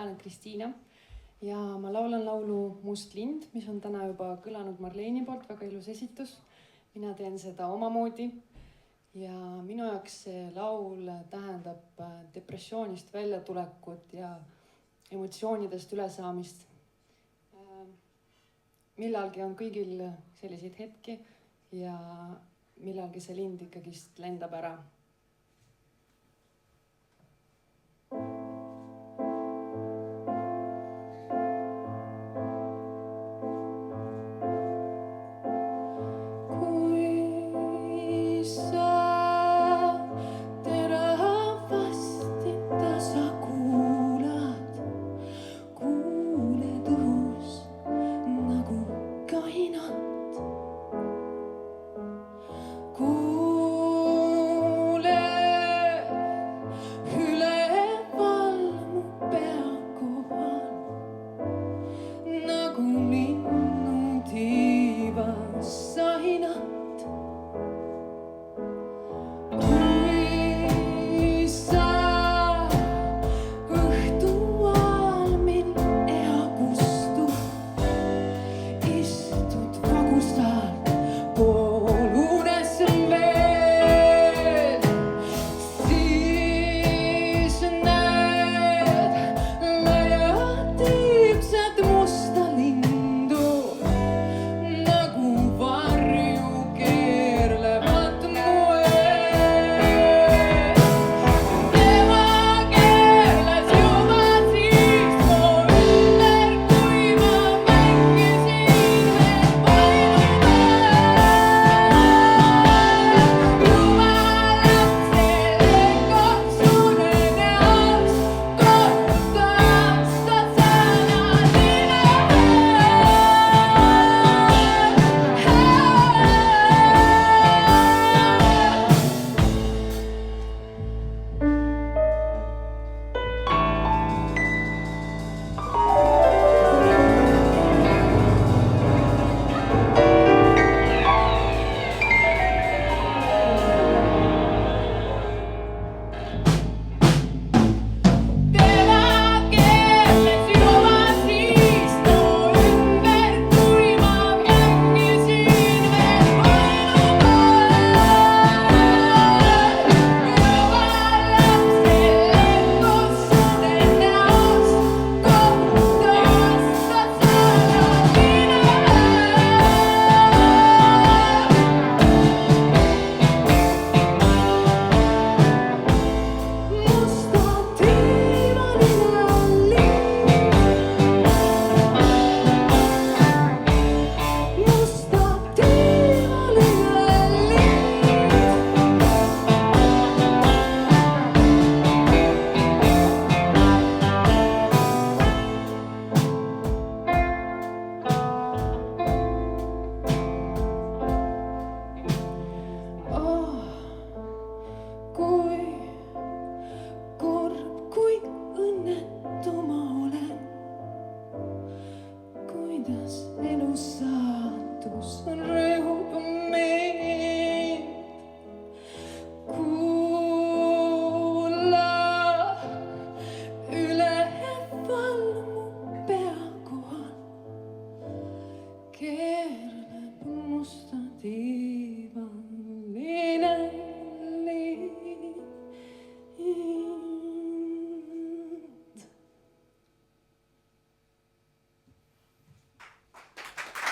mina olen Kristiina ja ma laulan laulu Must lind, mis on täna juba kõlanud Marleeni poolt, väga ilus esitus. Mina teen seda omamoodi ja minu jaoks see laul tähendab depressioonist väljatulekut ja emotsioonidest ülesaamist. Millalgi on kõigil selliseid hetki ja millalgi see lind ikkagist lendab ära.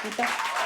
Aitäh!